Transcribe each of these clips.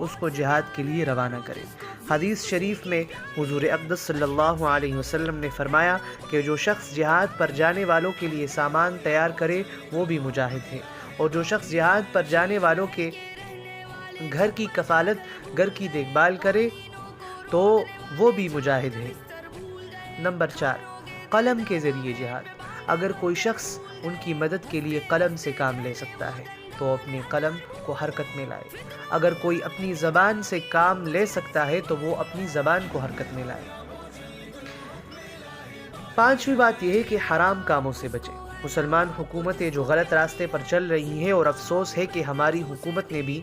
اس کو جہاد کے لیے روانہ کرے۔ حدیث شریف میں حضور اقدس صلی اللہ علیہ وسلم نے فرمایا کہ جو شخص جہاد پر جانے والوں کے لیے سامان تیار کرے وہ بھی مجاہد ہے، اور جو شخص جہاد پر جانے والوں کے گھر کی کفالت، گھر کی دیکھ بھال کرے تو وہ بھی مجاہد ہے۔ نمبر 4، قلم کے ذریعے جہاد۔ اگر کوئی شخص ان کی مدد کے لیے قلم سے کام لے سکتا ہے تو اپنے قلم کو حرکت میں لائے۔ اگر کوئی اپنی زبان سے کام لے سکتا ہے تو وہ اپنی زبان کو حرکت میں لائے۔ 5ویں بات یہ ہے کہ حرام کاموں سے بچے۔ مسلمان حکومتیں جو غلط راستے پر چل رہی ہیں، اور افسوس ہے کہ ہماری حکومت نے بھی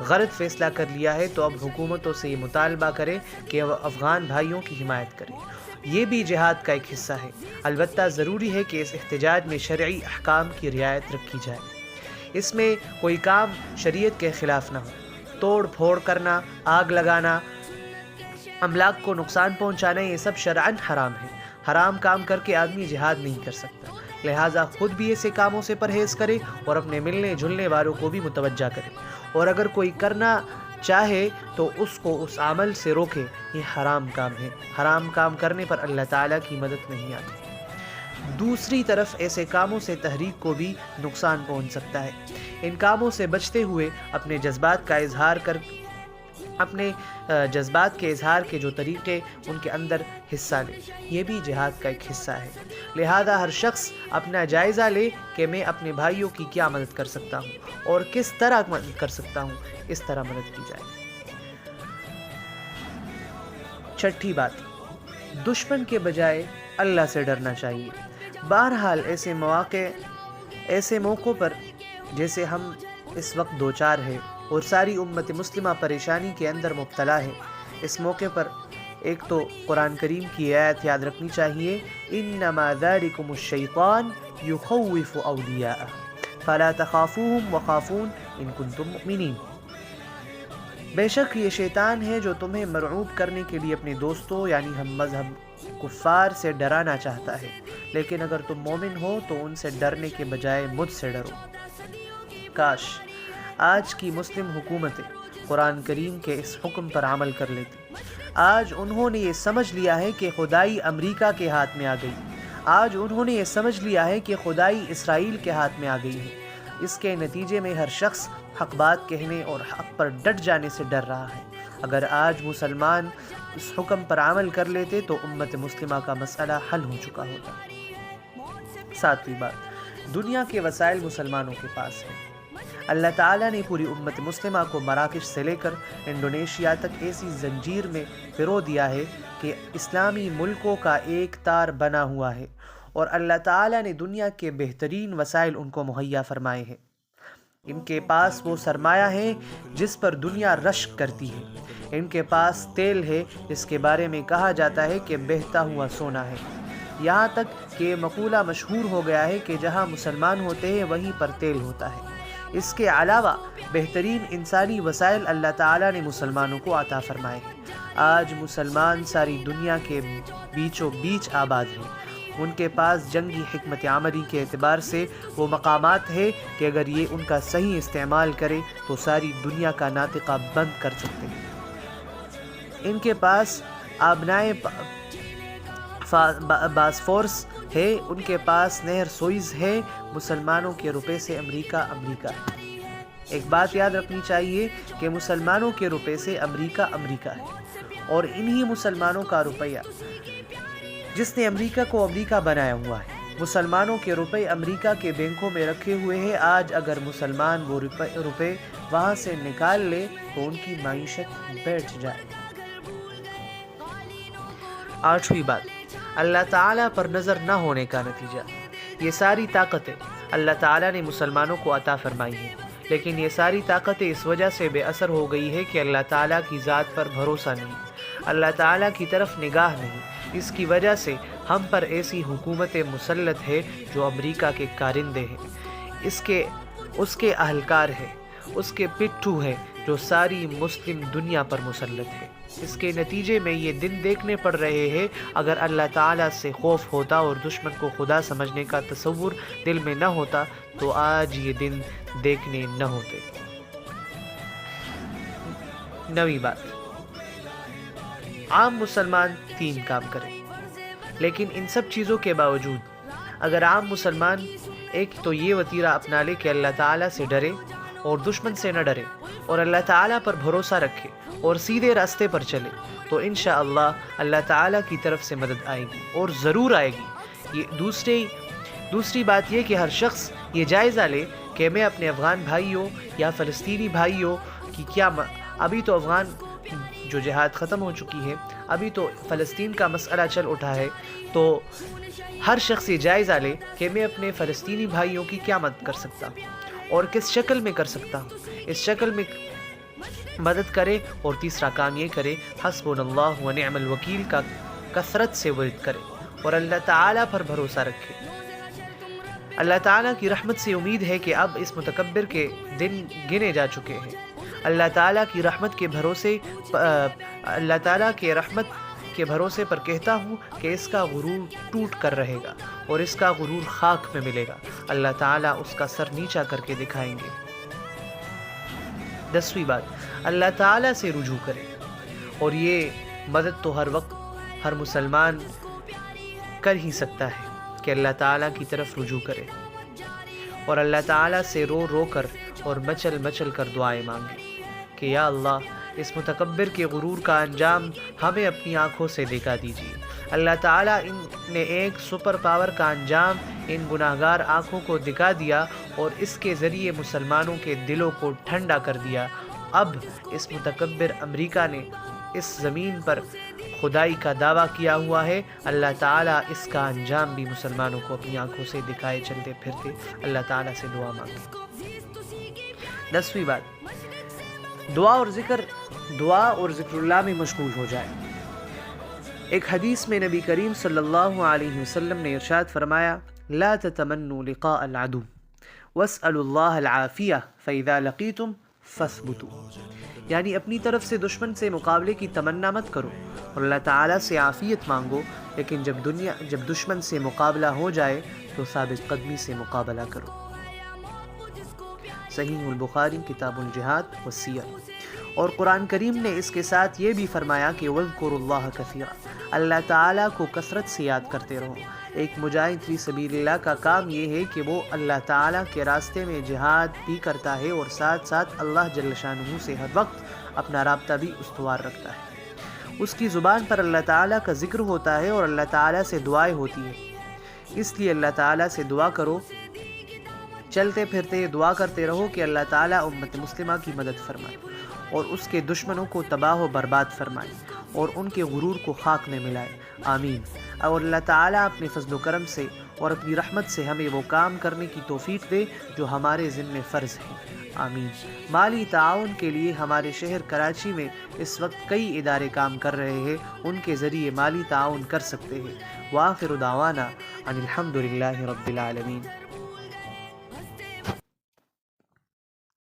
غلط فیصلہ کر لیا ہے، تو اب حکومتوں سے یہ مطالبہ کرے کہ وہ افغان بھائیوں کی حمایت کریں۔ یہ بھی جہاد کا ایک حصہ ہے، البتہ ضروری ہے کہ اس احتجاج میں شرعی احکام کی رعایت رکھی جائے۔ اس میں کوئی کام شریعت کے خلاف نہ ہو۔ توڑ پھوڑ کرنا، آگ لگانا، املاک کو نقصان پہنچانا، یہ سب شرعاً حرام ہے۔ حرام کام کر کے آدمی جہاد نہیں کر سکتا، لہٰذا خود بھی ایسے کاموں سے پرہیز کرے اور اپنے ملنے جلنے والوں کو بھی متوجہ کرے، اور اگر کوئی کرنا چاہے تو اس کو اس عمل سے روکے۔ یہ حرام کام ہے، حرام کام کرنے پر اللہ تعالیٰ کی مدد نہیں آتی۔ دوسری طرف ایسے کاموں سے تحریک کو بھی نقصان پہنچ سکتا ہے۔ ان کاموں سے بچتے ہوئے اپنے جذبات کے اظہار کے جو طریقے ان کے اندر حصہ لے، یہ بھی جہاد کا ایک حصہ ہے۔ لہذا ہر شخص اپنا جائزہ لے کہ میں اپنے بھائیوں کی کیا مدد کر سکتا ہوں اور کس طرح مدد کر سکتا ہوں، اس طرح مدد کی جائے۔ 6ٹھی بات، دشمن کے بجائے اللہ سے ڈرنا چاہیے۔ بہرحال ایسے موقعوں پر جیسے ہم اس وقت دوچار ہے اور ساری امت مسلمہ پریشانی کے اندر مبتلا ہے، اس موقع پر ایک تو قرآن کریم کی آیت یاد رکھنی چاہیے، انما ذالکم الشیطان یخوف اولیاءہ فلا تخافوہم وخافون ان کنتم مؤمنین۔ بے شک یہ شیطان ہے جو تمہیں مرعوب کرنے کے لیے اپنے دوستوں یعنی ہم مذہب کفار سے ڈرانا چاہتا ہے، لیکن اگر تم مومن ہو تو ان سے ڈرنے کے بجائے مجھ سے ڈرو۔ کاش آج کی مسلم حکومتیں قرآن کریم کے اس حکم پر عمل کر لیتی۔ آج انہوں نے یہ سمجھ لیا ہے کہ خدائی امریکہ کے ہاتھ میں آ گئی، آج انہوں نے یہ سمجھ لیا ہے کہ خدائی اسرائیل کے ہاتھ میں آ گئی ہے۔ اس کے نتیجے میں ہر شخص حق بات کہنے اور حق پر ڈٹ جانے سے ڈر رہا ہے۔ اگر آج مسلمان اس حکم پر عمل کر لیتے تو امت مسلمہ کا مسئلہ حل ہو چکا ہوتا۔ 7ویں بات، دنیا کے وسائل مسلمانوں کے پاس ہیں۔ اللہ تعالیٰ نے پوری امت مسلمہ کو مراکش سے لے کر انڈونیشیا تک ایسی زنجیر میں پرو دیا ہے کہ اسلامی ملکوں کا ایک تار بنا ہوا ہے، اور اللہ تعالیٰ نے دنیا کے بہترین وسائل ان کو مہیا فرمائے ہیں۔ ان کے پاس وہ سرمایہ ہے جس پر دنیا رشک کرتی ہے۔ ان کے پاس تیل ہے جس کے بارے میں کہا جاتا ہے کہ بہتا ہوا سونا ہے، یہاں تک کہ یہ مقولہ مشہور ہو گیا ہے کہ جہاں مسلمان ہوتے ہیں وہیں پر تیل ہوتا ہے۔ اس کے علاوہ بہترین انسانی وسائل اللہ تعالیٰ نے مسلمانوں کو عطا فرمائے ہیں۔ آج مسلمان ساری دنیا کے بیچوں بیچ آباد ہیں۔ ان کے پاس جنگی حکمت عملی کے اعتبار سے وہ مقامات ہے کہ اگر یہ ان کا صحیح استعمال کرے تو ساری دنیا کا ناطقہ بند کر سکتے ہیں۔ ان کے پاس آبنائے باسفورس ہے، ان کے پاس نہر سوئز ہے۔ مسلمانوں کے روپے سے امریکہ ہے۔ ایک بات یاد رکھنی چاہیے کہ مسلمانوں کے روپے سے امریکہ ہے، اور انہی مسلمانوں کا روپیہ جس نے امریکہ کو امریکہ بنایا ہوا ہے۔ مسلمانوں کے روپے امریکہ کے بینکوں میں رکھے ہوئے ہیں۔ آج اگر مسلمان وہ روپے وہاں سے نکال لے تو ان کی معیشت بیٹھ جائے۔ 8ویں بات، اللہ تعالیٰ پر نظر نہ ہونے کا نتیجہ۔ یہ ساری طاقتیں اللہ تعالیٰ نے مسلمانوں کو عطا فرمائی ہیں، لیکن یہ ساری طاقتیں اس وجہ سے بے اثر ہو گئی ہے کہ اللہ تعالیٰ کی ذات پر بھروسہ نہیں، اللہ تعالیٰ کی طرف نگاہ نہیں۔ اس کی وجہ سے ہم پر ایسی حکومتیں مسلط ہے جو امریکہ کے کارندے ہیں، اس کے اہلکار ہے، اس کے پٹھو ہے جو ساری مسلم دنیا پر مسلط ہے۔ اس کے نتیجے میں یہ دن دیکھنے پڑ رہے ہیں۔ اگر اللہ تعالیٰ سے خوف ہوتا اور دشمن کو خدا سمجھنے کا تصور دل میں نہ ہوتا تو آج یہ دن دیکھنے نہ ہوتے۔ نویں بات، عام مسلمان 3 کام کریں، لیکن ان سب چیزوں کے باوجود اگر عام مسلمان ایک تو یہ وتیرہ اپنا لے کہ اللہ تعالیٰ سے ڈرے اور دشمن سے نہ ڈرے اور اللہ تعالیٰ پر بھروسہ رکھے اور سیدھے راستے پر چلے، تو انشاءاللہ اللہ تعالیٰ کی طرف سے مدد آئے گی اور ضرور آئے گی۔ یہ دوسری بات یہ کہ ہر شخص یہ جائزہ لے کہ میں اپنے افغان بھائیوں یا فلسطینی بھائیوں کی ابھی تو افغان جو جہاد ختم ہو چکی ہے، ابھی تو فلسطین کا مسئلہ چل اٹھا ہے، تو ہر شخص یہ جائزہ لے کہ میں اپنے فلسطینی بھائیوں کی کیا مدد کر سکتا ہوں اور کس شکل میں کر سکتا ہوں، اس شکل میں مدد کرے۔ اور تیسرا کام یہ کرے حسبنا اللہ و نعم الوکیل کا کثرت سے ورد کرے اور اللہ تعالیٰ پر بھروسہ رکھے۔ اللہ تعالیٰ کی رحمت سے امید ہے کہ اب اس متکبر کے دن گنے جا چکے ہیں۔ اللہ تعالیٰ کی رحمت کے بھروسے پر کہتا ہوں کہ اس کا غرور ٹوٹ کر رہے گا اور اس کا غرور خاک میں ملے گا۔ اللہ تعالیٰ اس کا سر نیچا کر کے دکھائیں گے۔ 10ویں بات، اللہ تعالیٰ سے رجوع کرے، اور یہ مدد تو ہر وقت ہر مسلمان کر ہی سکتا ہے کہ اللہ تعالیٰ کی طرف رجوع کرے اور اللہ تعالیٰ سے رو رو کر اور مچل مچل کر دعائیں مانگے کہ یا اللہ اس متکبر کے غرور کا انجام ہمیں اپنی آنکھوں سے دکھا دیجیے۔ اللہ تعالیٰ نے ایک سپر پاور کا انجام ان گناہگار آنکھوں کو دکھا دیا اور اس کے ذریعے مسلمانوں کے دلوں کو ٹھنڈا کر دیا۔ اب اس متکبر امریکہ نے اس زمین پر خدائی کا دعویٰ کیا ہوا ہے، اللہ تعالیٰ اس کا انجام بھی مسلمانوں کو اپنی آنکھوں سے دکھائے چلتے پھرتے۔ اللہ تعالیٰ سے دعا مانگے۔ 10ویں بات، دعا اور ذکر اللہ میں مشغول ہو جائے۔ ایک حدیث میں نبی کریم صلی اللہ علیہ وسلم نے ارشاد فرمایا، لا تتمنوا لقاء العدو واسألوا اللہ العافیہ فاذا لقیتم فاثبتوا، یعنی اپنی طرف سے دشمن سے مقابلے کی تمنا مت کرو اور اللہ تعالیٰ سے عافیت مانگو، لیکن جب دشمن سے مقابلہ ہو جائے تو ثابت قدمی سے مقابلہ کرو۔ صحیح البخاری کتاب الجہاد والسیر۔ اور قرآن کریم نے اس کے ساتھ یہ بھی فرمایا کہ وَاذْكُرُوا اللَّهَ كَثِيرًا، اللہ تعالیٰ کو کثرت سے یاد کرتے رہو۔ ایک مجاہد فی سبیل اللہ کا کام یہ ہے کہ وہ اللہ تعالیٰ کے راستے میں جہاد بھی کرتا ہے اور ساتھ ساتھ اللہ جل شانہ سے ہر وقت اپنا رابطہ بھی استوار رکھتا ہے۔ اس کی زبان پر اللہ تعالیٰ کا ذکر ہوتا ہے اور اللہ تعالیٰ سے دعائیں ہوتی ہیں۔ اس لیے اللہ تعالیٰ سے دعا کرو، چلتے پھرتے دعا کرتے رہو کہ اللہ تعالیٰ امت مسلمہ کی مدد فرمائے اور اس کے دشمنوں کو تباہ و برباد فرمائے اور ان کے غرور کو خاک میں ملائے، آمین۔ اور اللہ تعالیٰ اپنے فضل و کرم سے اور اپنی رحمت سے ہمیں وہ کام کرنے کی توفیق دے جو ہمارے ذمہ فرض ہے، آمین۔ مالی تعاون کے لیے ہمارے شہر کراچی میں اس وقت کئی ادارے کام کر رہے ہیں، ان کے ذریعے مالی تعاون کر سکتے ہیں۔ وآخر دعوانا ان الحمد للہ رب العالمین۔